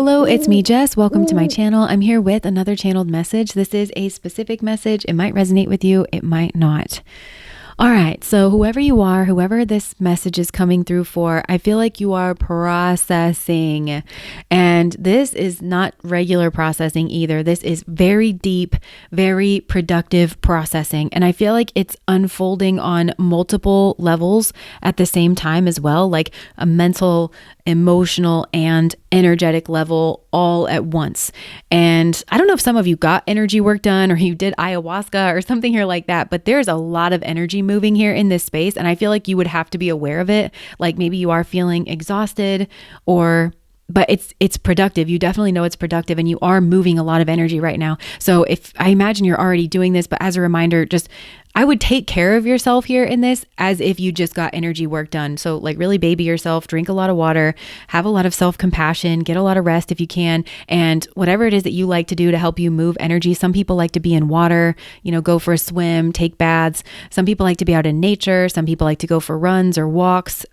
Hello, it's me, Jess. Welcome to my channel. I'm here with another channeled message. This is a specific message. It might resonate with you. It might not. All right. So whoever you are, whoever this message is coming through for, I feel like you are processing. And this is not regular processing either. This is very deep, very productive processing. And I feel like it's unfolding on multiple levels at the same time as well, like a mental, emotional, and energetic level all at once. And I don't know if some of you got energy work done or you did ayahuasca or something here like that, but there's a lot of energy moving here in this space. And I feel like you would have to be aware of it. Like maybe you are feeling exhausted but it's productive. You definitely know it's productive and you are moving a lot of energy right now. So if I imagine you're already doing this, but as a reminder, I would take care of yourself here in this as if you just got energy work done. So like really baby yourself, drink a lot of water, have a lot of self-compassion, get a lot of rest if you can. And whatever it is that you like to do to help you move energy. Some people like to be in water, go for a swim, take baths. Some people like to be out in nature. Some people like to go for runs or walks.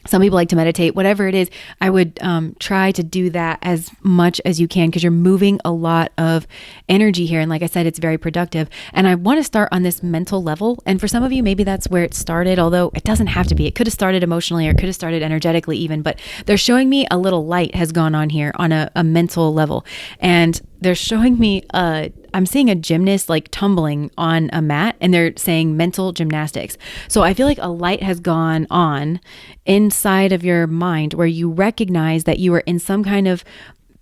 Some people like to meditate, whatever it is, I would try to do that as much as you can because you're moving a lot of energy here. And like I said, it's very productive. And I want to start on this mental level. And for some of you, maybe that's where it started, although it doesn't have to be. It could have started emotionally or it could have started energetically even, but they're showing me a little light has gone on here on a mental level. And they're showing me, I'm seeing a gymnast like tumbling on a mat and they're saying mental gymnastics. So I feel like a light has gone on inside of your mind where you recognize that you are in some kind of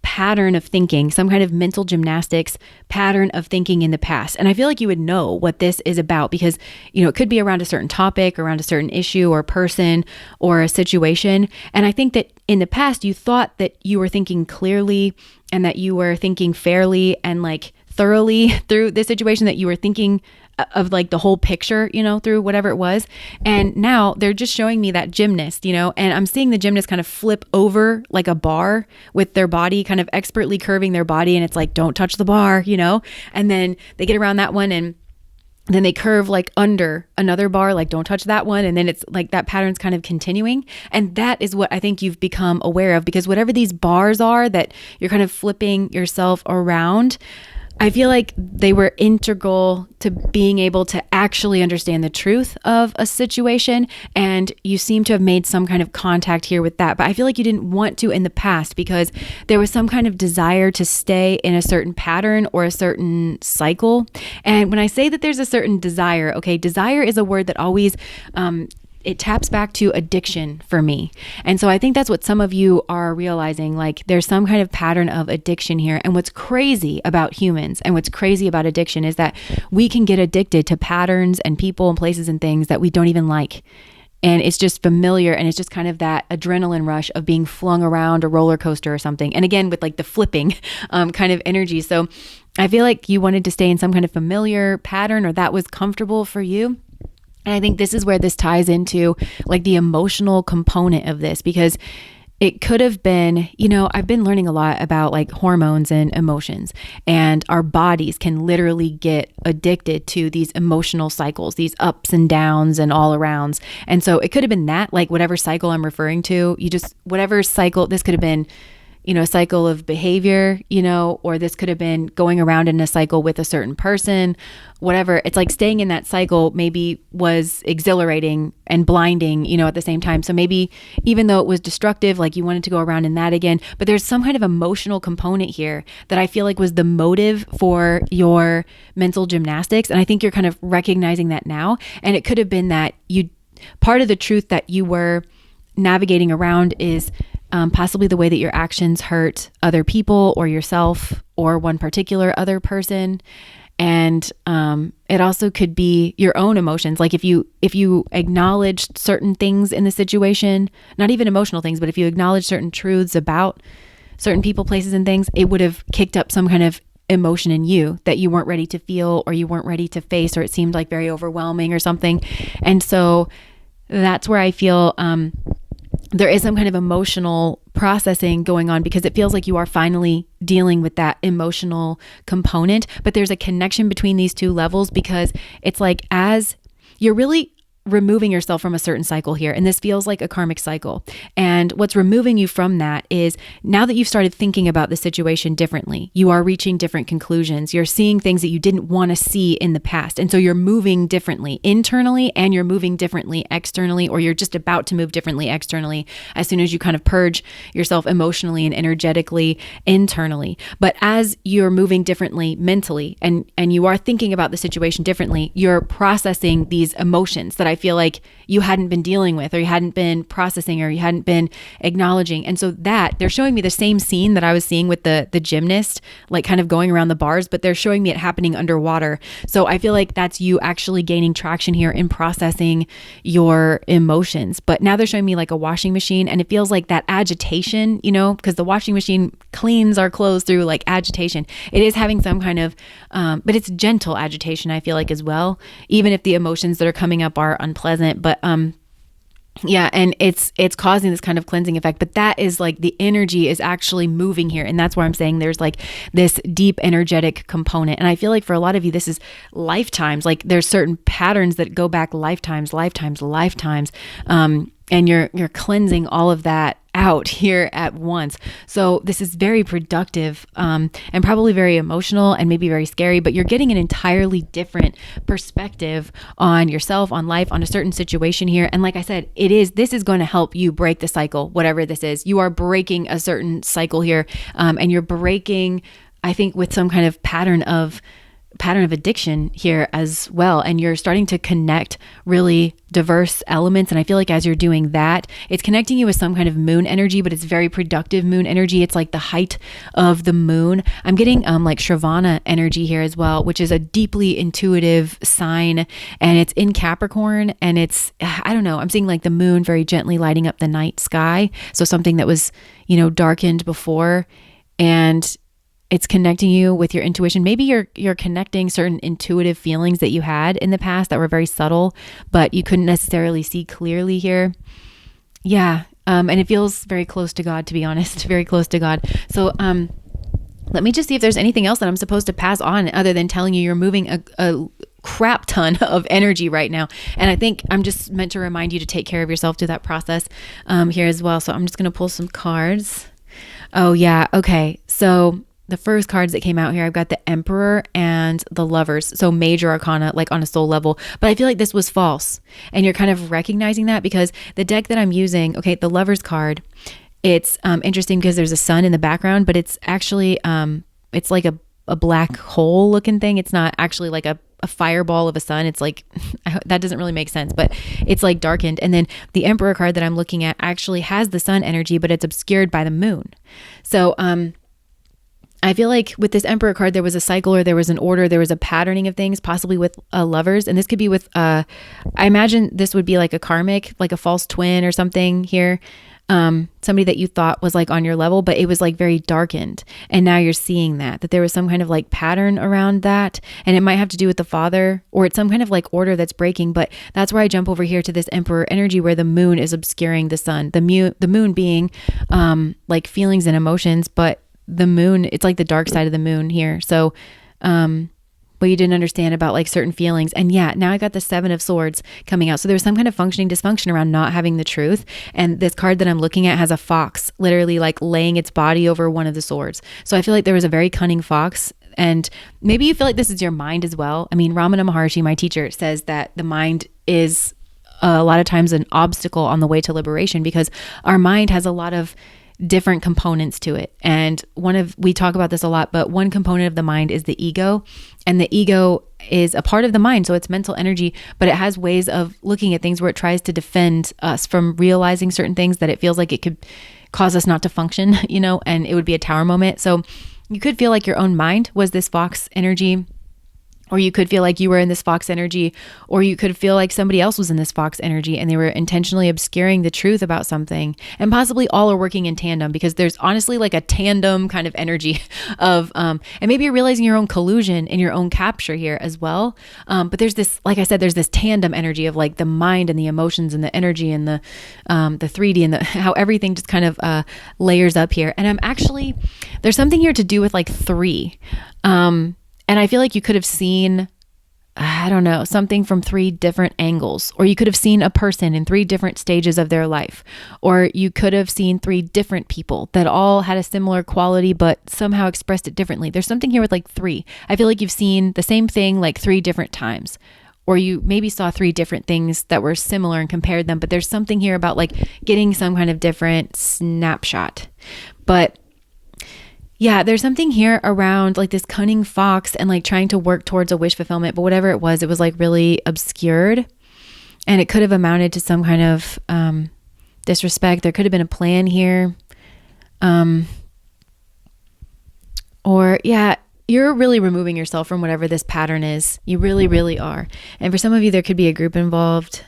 pattern of thinking, some kind of mental gymnastics pattern of thinking in the past. And I feel like you would know what this is about because, it could be around a certain topic, around a certain issue or person or a situation. And I think that in the past, you thought that you were thinking clearly and that you were thinking fairly and like thoroughly through the situation, that you were thinking of like the whole picture, through whatever it was. And now they're just showing me that gymnast, and I'm seeing the gymnast kind of flip over like a bar with their body kind of expertly curving their body. And it's like, don't touch the bar, and then they get around that one and then they curve like under another bar, like don't touch that one. And then it's like that pattern's kind of continuing. And that is what I think you've become aware of because whatever these bars are that you're kind of flipping yourself around, I feel like they were integral to being able to actually understand the truth of a situation. And you seem to have made some kind of contact here with that. But I feel like you didn't want to in the past because there was some kind of desire to stay in a certain pattern or a certain cycle. And when I say that there's a certain desire, okay, desire is a word that always, it taps back to addiction for me. And so I think that's what some of you are realizing, like there's some kind of pattern of addiction here. And what's crazy about humans and what's crazy about addiction is that we can get addicted to patterns and people and places and things that we don't even like. And it's just familiar and it's just kind of that adrenaline rush of being flung around a roller coaster or something. And again, with like the flipping kind of energy. So I feel like you wanted to stay in some kind of familiar pattern or that was comfortable for you. And I think this is where this ties into like the emotional component of this, because it could have been, I've been learning a lot about like hormones and emotions, and our bodies can literally get addicted to these emotional cycles, these ups and downs and all arounds. And so it could have been that, like whatever cycle I'm referring to, whatever cycle, this could have been, a cycle of behavior, or this could have been going around in a cycle with a certain person, whatever. It's like staying in that cycle maybe was exhilarating and blinding, at the same time. So maybe even though it was destructive, like you wanted to go around in that again, but there's some kind of emotional component here that I feel like was the motive for your mental gymnastics. And I think you're kind of recognizing that now. And it could have been that part of the truth that you were navigating around is possibly the way that your actions hurt other people or yourself or one particular other person. And it also could be your own emotions. Like if you acknowledged certain things in the situation, not even emotional things, but if you acknowledge certain truths about certain people, places, and things, it would have kicked up some kind of emotion in you that you weren't ready to feel or you weren't ready to face, or it seemed like very overwhelming or something. And so that's where I feel there is some kind of emotional processing going on because it feels like you are finally dealing with that emotional component. But there's a connection between these two levels because it's like as you're really removing yourself from a certain cycle here. And this feels like a karmic cycle. And what's removing you from that is now that you've started thinking about the situation differently, you are reaching different conclusions. You're seeing things that you didn't want to see in the past. And so you're moving differently internally, and you're moving differently externally, or you're just about to move differently externally as soon as you kind of purge yourself emotionally and energetically internally. But as you're moving differently mentally and you are thinking about the situation differently, you're processing these emotions that I feel like you hadn't been dealing with, or you hadn't been processing, or you hadn't been acknowledging. And so that they're showing me the same scene that I was seeing with the gymnast, like kind of going around the bars, but they're showing me it happening underwater. So I feel like that's you actually gaining traction here in processing your emotions. But now they're showing me like a washing machine, and it feels like that agitation, because the washing machine cleans our clothes through like agitation. It is having some kind of, but it's gentle agitation, I feel like, as well, even if the emotions that are coming up are unpleasant. But yeah, and it's causing this kind of cleansing effect, but that is like the energy is actually moving here. And that's where I'm saying there's like this deep energetic component. And I feel like for a lot of you, this is lifetimes, like there's certain patterns that go back lifetimes. And you're cleansing all of that out here at once. So this is very productive, and probably very emotional and maybe very scary, but you're getting an entirely different perspective on yourself, on life, on a certain situation here. And like I said, this is going to help you break the cycle, whatever this is. You are breaking a certain cycle here, and you're breaking, I think, with some kind of pattern of addiction here as well. And you're starting to connect really diverse elements. And I feel like as you're doing that, it's connecting you with some kind of moon energy, but it's very productive moon energy. It's like the height of the moon. I'm getting like Shravana energy here as well, which is a deeply intuitive sign, and it's in Capricorn, and it's, I don't know, I'm seeing like the moon very gently lighting up the night sky. So something that was, darkened before, and it's connecting you with your intuition. Maybe you're connecting certain intuitive feelings that you had in the past that were very subtle, but you couldn't necessarily see clearly here. Yeah. And it feels very close to God, to be honest, very close to God. So, let me just see if there's anything else that I'm supposed to pass on other than telling you you're moving a crap ton of energy right now. And I think I'm just meant to remind you to take care of yourself through that process, here as well. So I'm just going to pull some cards. Oh yeah. Okay. So the first cards that came out here, I've got the Emperor and the Lovers. So major arcana, like on a soul level. But I feel like this was false. And you're kind of recognizing that because the deck that I'm using, okay, the Lovers card, it's interesting because there's a sun in the background, but it's actually, it's like a black hole looking thing. It's not actually like a fireball of a sun. It's like, that doesn't really make sense, but it's like darkened. And then the Emperor card that I'm looking at actually has the sun energy, but it's obscured by the moon. So, I feel like with this Emperor card, there was a cycle, or there was an order, there was a patterning of things, possibly with lovers. And this could be with, I imagine this would be like a karmic, like a false twin or something here. Somebody that you thought was like on your level, but it was like very darkened. And now you're seeing that there was some kind of like pattern around that. And it might have to do with the father, or it's some kind of like order that's breaking. But that's where I jump over here to this Emperor energy where the moon is obscuring the sun. The moon being, like feelings and emotions, but the moon, it's like the dark side of the moon here. So, but you didn't understand about like certain feelings. And yeah, now I got the 7 of Swords coming out. So there's some kind of functioning dysfunction around not having the truth. And this card that I'm looking at has a fox literally like laying its body over one of the swords. So I feel like there was a very cunning fox. And maybe you feel like this is your mind as well. I mean, Ramana Maharshi, my teacher, says that the mind is a lot of times an obstacle on the way to liberation because our mind has a lot of different components to it. And we talk about this a lot, but one component of the mind is the ego, and the ego is a part of the mind. So it's mental energy, but it has ways of looking at things where it tries to defend us from realizing certain things that it feels like it could cause us not to function, and it would be a tower moment. So you could feel like your own mind was this fox energy, or you could feel like you were in this fox energy, or you could feel like somebody else was in this fox energy and they were intentionally obscuring the truth about something. And possibly all are working in tandem, because there's honestly like a tandem kind of energy of, and maybe you're realizing your own collusion and your own capture here as well. But there's this, like I said, there's this tandem energy of like the mind and the emotions and the energy and the 3D and how everything just kind of layers up here. And there's something here to do with like 3. And I feel like you could have seen I don't know, something from 3 different angles, or you could have seen a person in 3 different stages of their life, or you could have seen 3 different people that all had a similar quality, but somehow expressed it differently. There's something here with like 3. I feel like you've seen the same thing like 3 different times, or you maybe saw 3 different things that were similar and compared them, but there's something here about like getting some kind of different snapshot. But yeah, there's something here around like this cunning fox and like trying to work towards a wish fulfillment, but whatever it was like really obscured, and it could have amounted to some kind of disrespect. There could have been a plan here. Or yeah, you're really removing yourself from whatever this pattern is. You really, really are. And for some of you, there could be a group involved.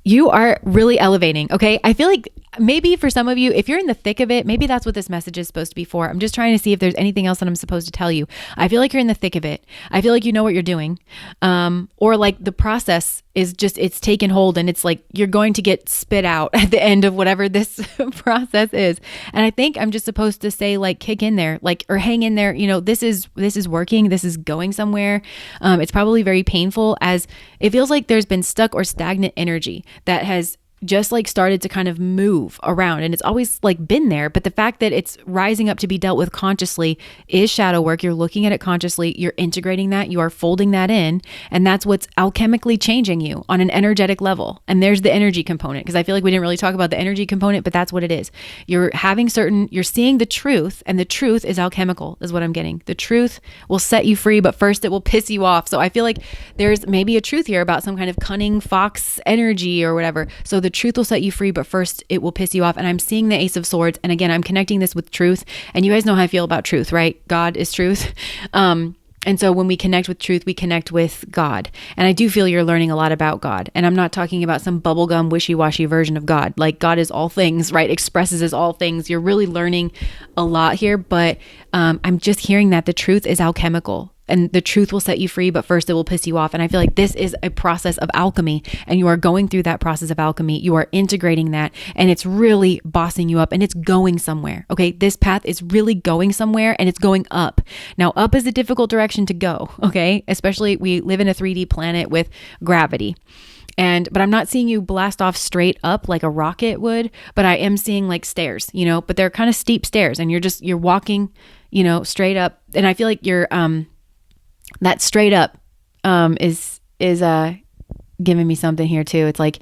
You are really elevating, okay? I feel like maybe for some of you, if you're in the thick of it, maybe that's what this message is supposed to be for. I'm just trying to see if there's anything else that I'm supposed to tell you. I feel like you're in the thick of it. I feel like you know what you're doing. Or like the process is just, it's taken hold, and it's like you're going to get spit out at the end of whatever this process is. And I think I'm just supposed to say like, kick in there, like, or hang in there. You know, this is working. This is going somewhere. It's probably very painful, as it feels like there's been stuck or stagnant energy that has just like started to kind of move around, and it's always like been there. But the fact that it's rising up to be dealt with consciously is shadow work. You're looking at it consciously, you're integrating that, you are folding that in, and that's what's alchemically changing you on an energetic level. And there's the energy component, because I feel like we didn't really talk about the energy component, but that's what it is. You're seeing the truth, and the truth is alchemical, is what I'm getting. The truth will set you free, but first it will piss you off. So I feel like there's maybe a truth here about some kind of cunning fox energy or whatever. So the truth will set you free, but first it will piss you off. And I'm seeing the Ace of Swords. And again, I'm connecting this with truth. And you guys know how I feel about truth, right? God is truth. And so when we connect with truth, we connect with God. And I do feel you're learning a lot about God. And I'm not talking about some bubblegum wishy-washy version of God. Like God is all things, right? Expresses as all things. You're really learning a lot here, but I'm just hearing that the truth is alchemical. And the truth will set you free, but first it will piss you off. And I feel like this is a process of alchemy, and you are going through that process of alchemy. You are integrating that, and it's really bossing you up, and it's going somewhere. Okay. This path is really going somewhere, and it's going up. Now, up is a difficult direction to go. Okay. Especially we live in a 3D planet with gravity. But I'm not seeing you blast off straight up like a rocket would, but I am seeing like stairs, but they're kind of steep stairs, and you're walking, straight up. And I feel like you're, that straight up is giving me something here too. It's like,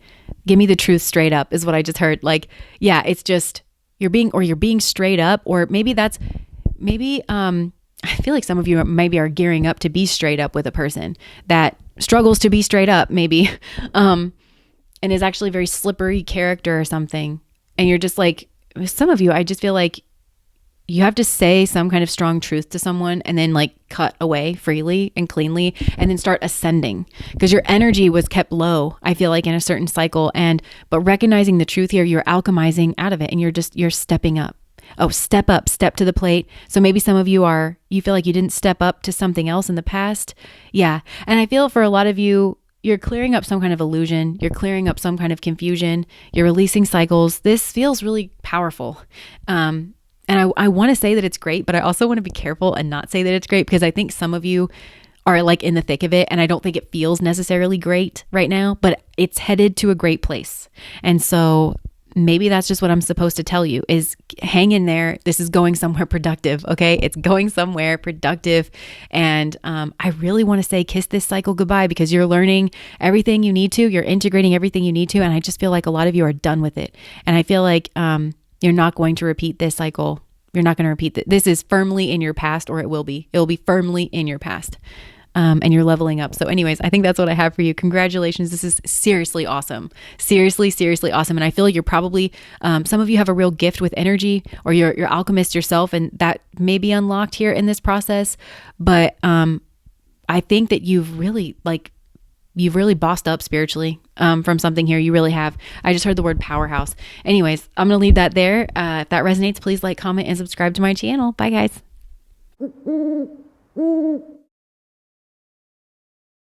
give me the truth straight up is what I just heard. Like, yeah, it's just you're being straight up, or maybe I feel like some of you maybe are gearing up to be straight up with a person that struggles to be straight up, maybe, and is actually very slippery character or something. And you're just like, some of you, I just feel like you have to say some kind of strong truth to someone, and then like cut away freely and cleanly, and then start ascending, because your energy was kept low, I feel like, in a certain cycle. But recognizing the truth here, you're alchemizing out of it, and you're stepping up. Oh, step up, step to the plate. So maybe some of you feel like you didn't step up to something else in the past. Yeah. And I feel for a lot of you, you're clearing up some kind of illusion. You're clearing up some kind of confusion. You're releasing cycles. This feels really powerful. And I want to say that it's great, but I also want to be careful and not say that it's great, because I think some of you are like in the thick of it, and I don't think it feels necessarily great right now, but it's headed to a great place. And so maybe that's just what I'm supposed to tell you, is hang in there. This is going somewhere productive. Okay. It's going somewhere productive. And I really want to say kiss this cycle goodbye, because you're learning everything you need to, you're integrating everything you need to. And I just feel like a lot of you are done with it. And I feel like, you're not going to repeat this cycle. You're not going to repeat this is firmly in your past, or it will be firmly in your past. And you're leveling up. So anyways, I think that's what I have for you. Congratulations. This is seriously awesome. Seriously, seriously awesome. And I feel like you're probably, some of you have a real gift with energy, or you're alchemist yourself, and that may be unlocked here in this process. But I think that you've really bossed up spiritually from something here. You really have. I just heard the word powerhouse. Anyways, I'm going to leave that there. If that resonates, please like, comment, and subscribe to my channel. Bye, guys.